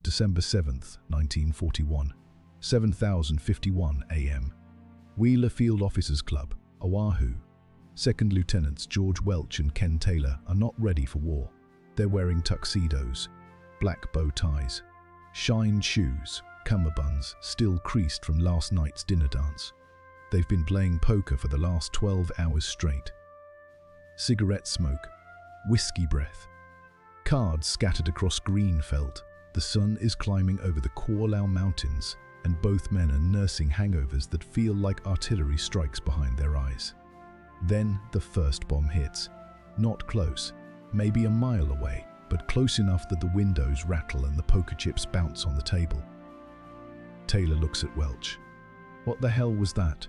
December 7th, 1941, 7:51 a.m. Wheeler Field Officers Club, Oahu. Second Lieutenants George Welch and Ken Taylor are not ready for war. They're wearing tuxedos, black bow ties, shined shoes, cummerbunds still creased from last night's dinner dance. They've been playing poker for the last 12 hours straight. Cigarette smoke, whiskey breath, cards scattered across green felt. The sun is climbing over the Kowloon Mountains, and both men are nursing hangovers that feel like artillery strikes behind their eyes. Then the first bomb hits. Not close, maybe a mile away, but close enough that the windows rattle and the poker chips bounce on the table. Taylor looks at Welch. What the hell was that?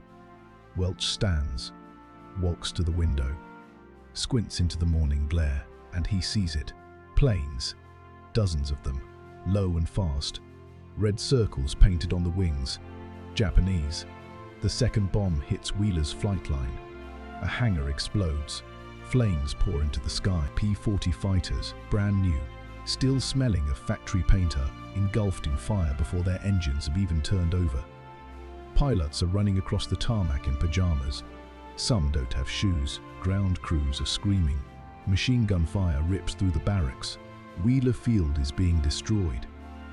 Welch stands, walks to the window, squints into the morning glare, and he sees it. Planes, dozens of them, low and fast. Red circles painted on the wings. Japanese. The second bomb hits Wheeler's flight line. A hangar explodes. Flames pour into the sky. P-40 fighters, brand new, still smelling of factory paint, are engulfed in fire before their engines have even turned over. Pilots are running across the tarmac in pajamas. Some don't have shoes. Ground crews are screaming. Machine gun fire rips through the barracks. Wheeler Field is being destroyed,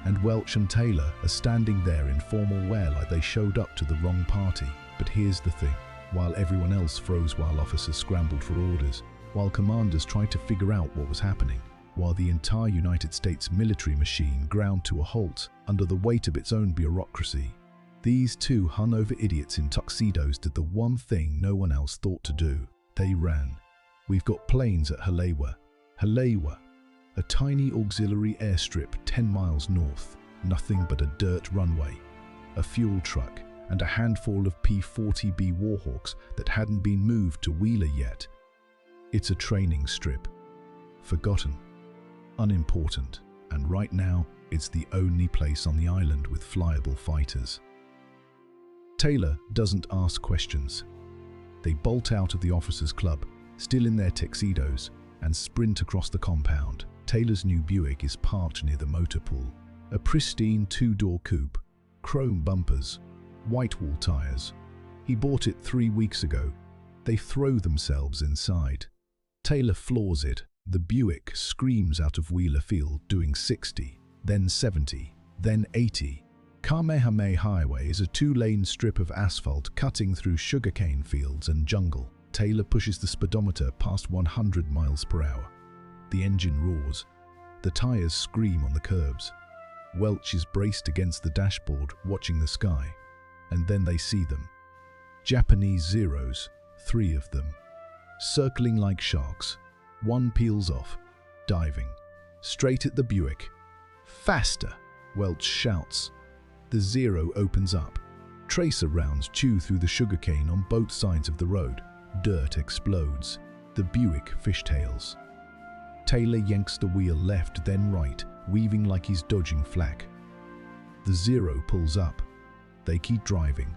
and Welch and Taylor are standing there in formal wear like they showed up to the wrong party. But here's the thing. While everyone else froze, while officers scrambled for orders, while commanders tried to figure out what was happening, while the entire United States military machine ground to a halt under the weight of its own bureaucracy, these two hungover idiots in tuxedos did the one thing no one else thought to do. They ran. We've got planes at Halewa, a tiny auxiliary airstrip 10 miles north, nothing but a dirt runway, a fuel truck, and a handful of P-40 Warhawks that hadn't been moved to Wheeler yet. It's a training strip. Forgotten, unimportant, and right now it's the only place on the island with flyable fighters. Taylor doesn't ask questions. They bolt out of the officers' club, still in their tuxedos, and sprint across the compound. Taylor's new Buick is parked near the motor pool. A pristine two-door coupe, chrome bumpers, white wall tires. He bought it 3 weeks ago. They throw themselves inside. Taylor floors it. The Buick screams out of Wheeler Field, doing 60, then 70, then 80. Kamehameha Highway is a 2-lane strip of asphalt cutting through sugarcane fields and jungle. Taylor pushes the speedometer past 100 miles per hour. The engine roars. The tires scream on the curbs. Welch is braced against the dashboard, watching the sky. And then they see them. Japanese Zeros, 3 of them. Circling like sharks. One peels off, diving. Straight at the Buick. Faster, Welch shouts. The Zero opens up. Tracer rounds chew through the sugarcane on both sides of the road. Dirt explodes. The Buick fishtails. Taylor yanks the wheel left, then right, weaving like he's dodging flak. The Zero pulls up. They keep driving.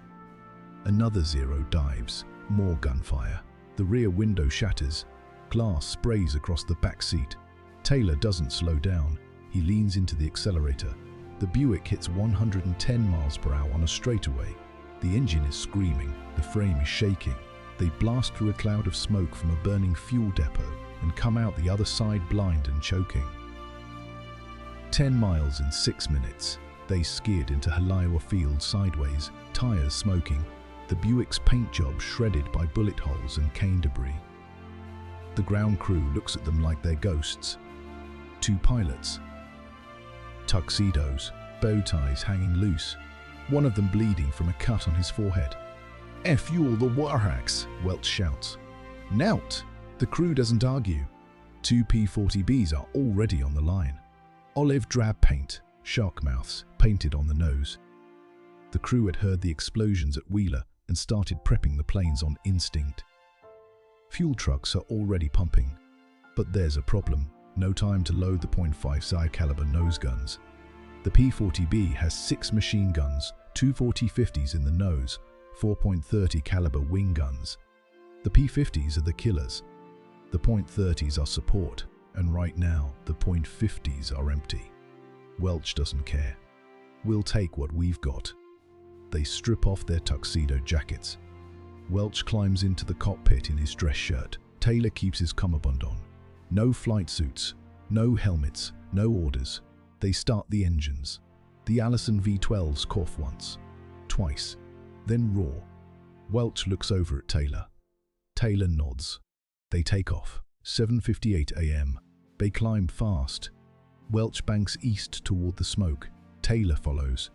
Another Zero dives. More gunfire. The rear window shatters. Glass sprays across the back seat. Taylor doesn't slow down. He leans into the accelerator. The Buick hits 110 miles per hour on a straightaway. The engine is screaming. The frame is shaking. They blast through a cloud of smoke from a burning fuel depot and come out the other side blind and choking. 10 miles in 6 minutes. They skid into Halewa Field sideways, tires smoking, the Buick's paint job shredded by bullet holes and cane debris. The ground crew looks at them like they're ghosts. 2 pilots. Tuxedos, bow ties hanging loose, one of them bleeding from a cut on his forehead. "F you all the Warhawks," Welch shouts. "Nout!" The crew doesn't argue. 2 P-40Bs are already on the line. Olive drab paint, shark mouths painted on the nose. The crew had heard the explosions at Wheeler and started prepping the planes on instinct. Fuel trucks are already pumping. But there's a problem. No time to load the .56 caliber nose guns. The P-40B has 6 machine guns, 2 40-50s in the nose, 4.30 caliber wing guns. The P-50s are the killers. The .30s are support, and right now the .50s are empty. Welch doesn't care. We'll take what we've got. They strip off their tuxedo jackets. Welch climbs into the cockpit in his dress shirt. Taylor keeps his cummerbund on. No flight suits, no helmets, no orders. They start the engines. The Allison V-12s cough once, twice, then roar. Welch looks over at Taylor. Taylor nods. They take off. 7:58 a.m. They climb fast. Welch banks east toward the smoke. Taylor follows.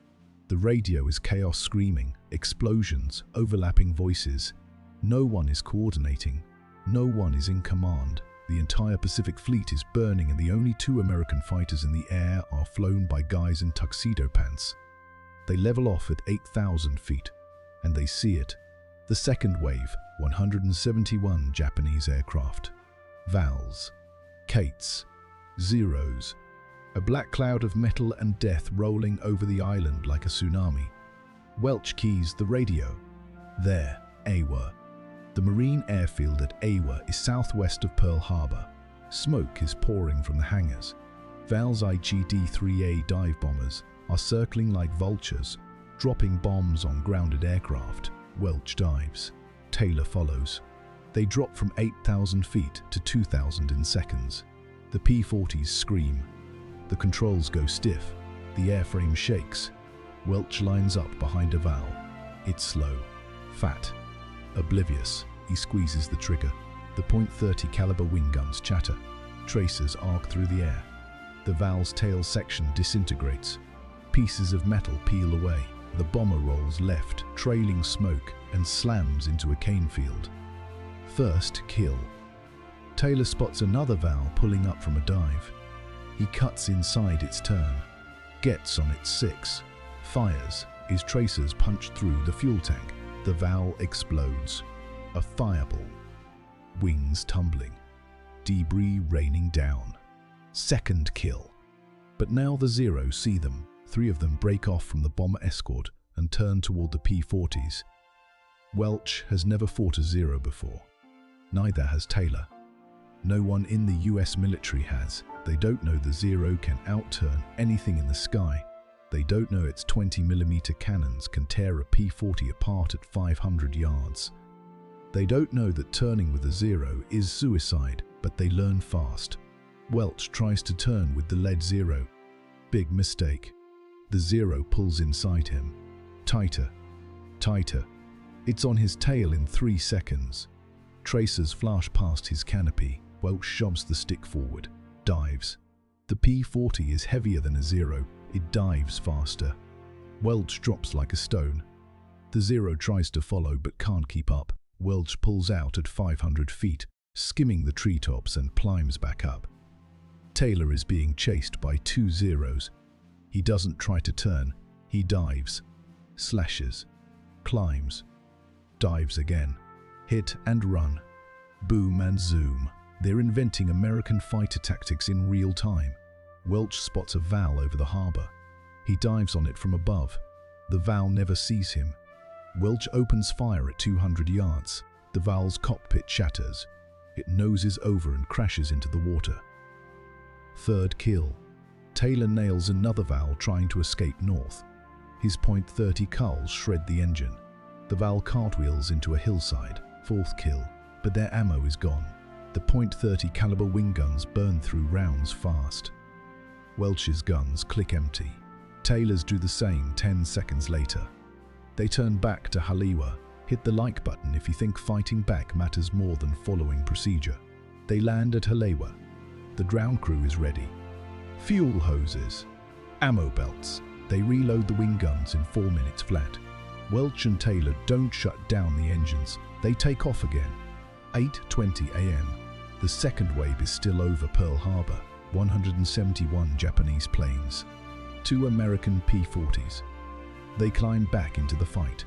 The radio is chaos screaming, explosions, overlapping voices. No one is coordinating. No one is in command. The entire Pacific Fleet is burning and the only 2 American fighters in the air are flown by guys in tuxedo pants. They level off at 8,000 feet, and they see it. The second wave, 171 Japanese aircraft. Vals, Kates, Zeros. A black cloud of metal and death rolling over the island like a tsunami. Welch keys the radio. There, AWA. The Marine airfield at AWA is southwest of Pearl Harbor. Smoke is pouring from the hangars. Val's IGD-3A dive bombers are circling like vultures, dropping bombs on grounded aircraft. Welch dives. Taylor follows. They drop from 8,000 feet to 2,000 in seconds. The P-40s scream. The controls go stiff. The airframe shakes. Welch lines up behind a Val. It's slow, fat, oblivious. He squeezes the trigger. The .30 caliber wing guns chatter. Tracers arc through the air. The Val's tail section disintegrates. Pieces of metal peel away. The bomber rolls left, trailing smoke, and slams into a cane field. First kill. Taylor spots another Val pulling up from a dive. He cuts inside its turn, gets on its 6, fires. His tracers punch through the fuel tank. The Val explodes. A fireball. Wings tumbling. Debris raining down. Second kill. But now the Zeros see them. 3 of them break off from the bomber escort and turn toward the P-40s. Welch has never fought a Zero before. Neither has Taylor. No one in the US military has. They don't know the Zero can outturn anything in the sky. They don't know its 20mm cannons can tear a P-40 apart at 500 yards. They don't know that turning with a Zero is suicide, but they learn fast. Welch tries to turn with the lead Zero. Big mistake. The Zero pulls inside him. Tighter. Tighter. It's on his tail in 3 seconds. Tracers flash past his canopy. Welch shoves the stick forward. Dives. The P-40 is heavier than a Zero. It dives faster. Welch drops like a stone. The Zero tries to follow but can't keep up. Welch pulls out at 500 feet, skimming the treetops and climbs back up. Taylor is being chased by 2 Zeros. He doesn't try to turn. He dives. Slashes. Climbs. Dives again. Hit and run. Boom and zoom. They're inventing American fighter tactics in real time. Welch spots a Val over the harbor. He dives on it from above. The Val never sees him. Welch opens fire at 200 yards. The Val's cockpit shatters. It noses over and crashes into the water. Third kill. Taylor nails another Val trying to escape north. His .30 culls shred the engine. The Val cartwheels into a hillside. Fourth kill. But their ammo is gone. The .30 caliber wing guns burn through rounds fast. Welch's guns click empty. Taylor's do the same 10 seconds later. They turn back to Haliwa. Hit the like button if you think fighting back matters more than following procedure. They land at Haliwa. The ground crew is ready. Fuel hoses. Ammo belts. They reload the wing guns in 4 minutes flat. Welch and Taylor don't shut down the engines. They take off again. 8:20 a.m. The second wave is still over Pearl Harbor. 171 Japanese planes. 2 American P-40s. They climb back into the fight.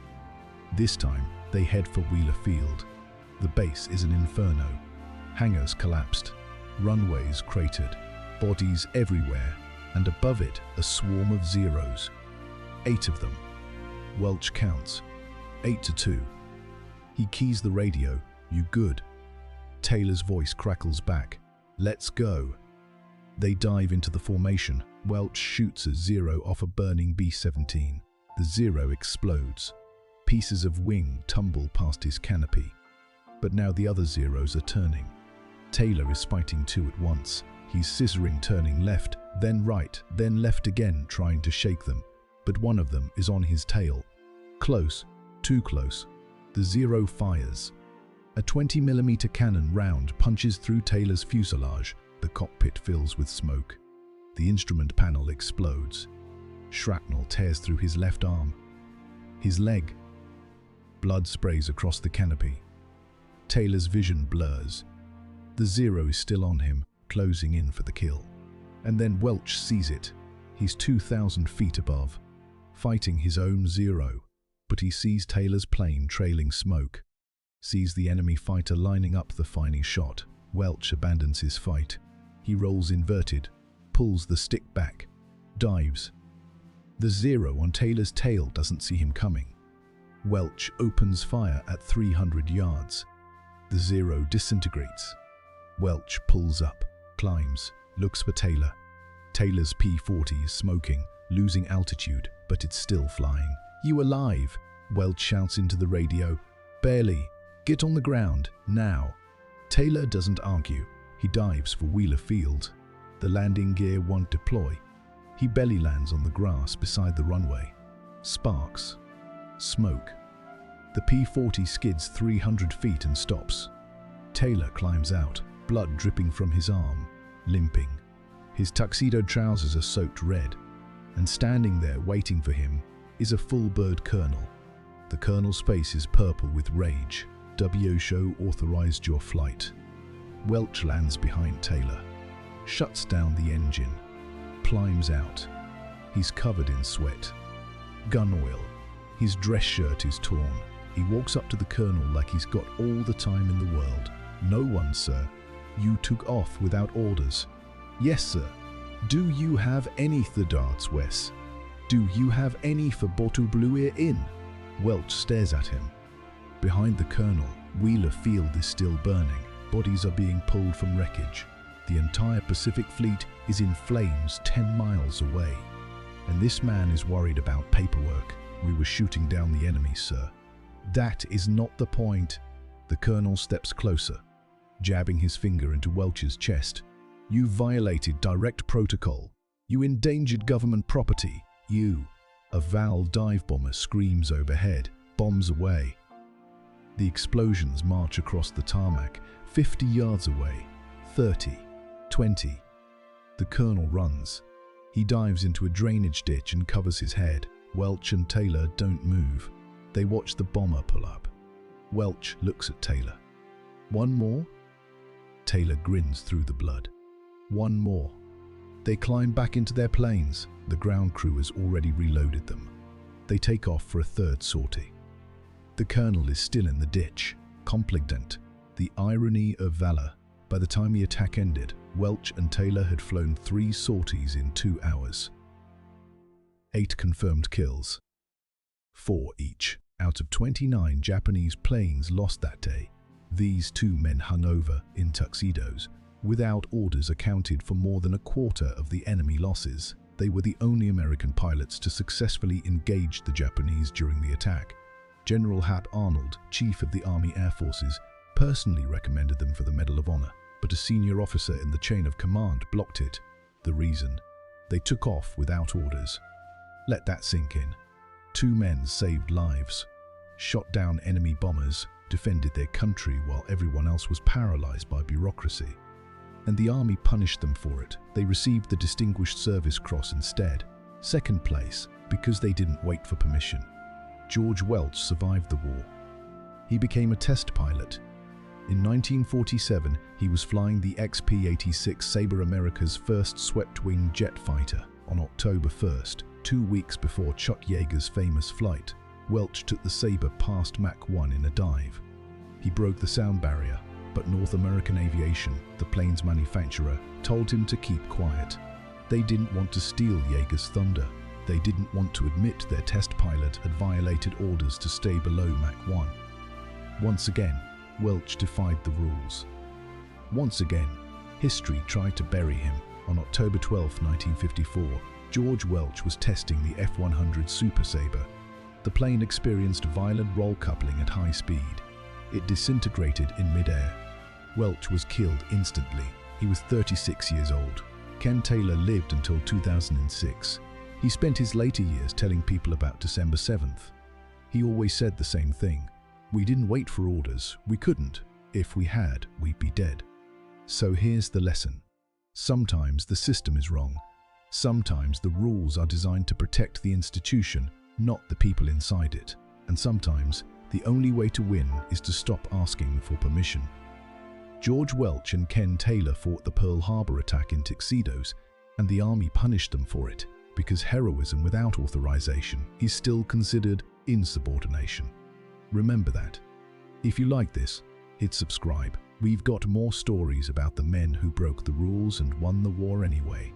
This time, they head for Wheeler Field. The base is an inferno. Hangars collapsed. Runways cratered. Bodies everywhere. And above it, a swarm of Zeros. 8 of them. Welch counts. 8-2. He keys the radio. You good? Taylor's voice crackles back. Let's go. They dive into the formation. Welch shoots a Zero off a burning B-17. The Zero explodes. Pieces of wing tumble past his canopy. But now the other Zeros are turning. Taylor is fighting two at once. He's scissoring, turning left, then right, then left again, trying to shake them. But one of them is on his tail. Close, too close. The Zero fires. A 20mm cannon round punches through Taylor's fuselage. The cockpit fills with smoke. The instrument panel explodes. Shrapnel tears through his left arm. His leg. Blood sprays across the canopy. Taylor's vision blurs. The Zero is still on him, closing in for the kill. And then Welch sees it. He's 2,000 feet above, fighting his own Zero. But he sees Taylor's plane trailing smoke. Sees the enemy fighter lining up the final shot. Welch abandons his fight. He rolls inverted, pulls the stick back, dives. The Zero on Taylor's tail doesn't see him coming. Welch opens fire at 300 yards. The Zero disintegrates. Welch pulls up, climbs, looks for Taylor. Taylor's P-40 is smoking, losing altitude, but it's still flying. "You alive?" Welch shouts into the radio. "Barely. Get on the ground, now." Taylor doesn't argue. He dives for Wheeler Field. The landing gear won't deploy. He belly lands on the grass beside the runway. Sparks. Smoke. The P-40 skids 300 feet and stops. Taylor climbs out, blood dripping from his arm, limping. His tuxedo trousers are soaked red, and standing there waiting for him is a full-bird colonel. The colonel's face is purple with rage. WWII authorized your flight. Welch lands behind Taylor, shuts down the engine, climbs out. He's covered in sweat. Gun oil. His dress shirt is torn. He walks up to the colonel like he's got all the time in the world. "No one, sir. You took off without orders." "Yes, sir." "Do you have any for darts, Wes? Do you have any for WWII?" Welch stares at him. Behind the colonel, Wheeler Field is still burning. Bodies are being pulled from wreckage. The entire Pacific Fleet is in flames 10 miles away. And this man is worried about paperwork. "We were shooting down the enemy, sir." "That is not the point." The colonel steps closer, jabbing his finger into Welch's chest. "You violated direct protocol. You endangered government property. You." A Val dive bomber screams overhead, bombs away. The explosions march across the tarmac, 50 yards away, 30, 20. The colonel runs. He dives into a drainage ditch and covers his head. Welch and Taylor don't move. They watch the bomber pull up. Welch looks at Taylor. "One more?" Taylor grins through the blood. "One more." They climb back into their planes. The ground crew has already reloaded them. They take off for a third sortie. The colonel is still in the ditch, complainant. The irony of valor. By the time the attack ended, Welch and Taylor had flown 3 sorties in 2 hours. 8 confirmed kills. 4 each out of 29 Japanese planes lost that day. These 2 men hungover in tuxedos, without orders, accounted for more than a quarter of the enemy losses. They were the only American pilots to successfully engage the Japanese during the attack. General Hap Arnold, Chief of the Army Air Forces, personally recommended them for the Medal of Honor, but a senior officer in the chain of command blocked it. The reason? They took off without orders. Let that sink in. 2 men saved lives, shot down enemy bombers, defended their country while everyone else was paralyzed by bureaucracy. And the army punished them for it. They received the Distinguished Service Cross instead. 2nd place, because they didn't wait for permission. George Welch survived the war. He became a test pilot. In 1947, he was flying the XP-86 Sabre, America's first swept-wing jet fighter. On October 1st, 2 weeks before Chuck Yeager's famous flight, Welch took the Sabre past Mach 1 in a dive. He broke the sound barrier, but North American Aviation, the plane's manufacturer, told him to keep quiet. They didn't want to steal Yeager's thunder. They didn't want to admit their test pilot had violated orders to stay below Mach 1. Once again, Welch defied the rules. Once again, history tried to bury him. On October 12, 1954, George Welch was testing the F-100 Super Sabre. The plane experienced violent roll coupling at high speed. It disintegrated in mid-air. Welch was killed instantly. He was 36 years old. Ken Taylor lived until 2006. He spent his later years telling people about December 7th. He always said the same thing. We didn't wait for orders. We couldn't. If we had, we'd be dead. So here's the lesson. Sometimes the system is wrong. Sometimes the rules are designed to protect the institution, not the people inside it. And sometimes the only way to win is to stop asking for permission. George Welch and Ken Taylor fought the Pearl Harbor attack in Tuxedos, and the Army punished them for it, because heroism without authorization is still considered insubordination. Remember that. If you like this, hit subscribe. We've got more stories about the men who broke the rules and won the war anyway.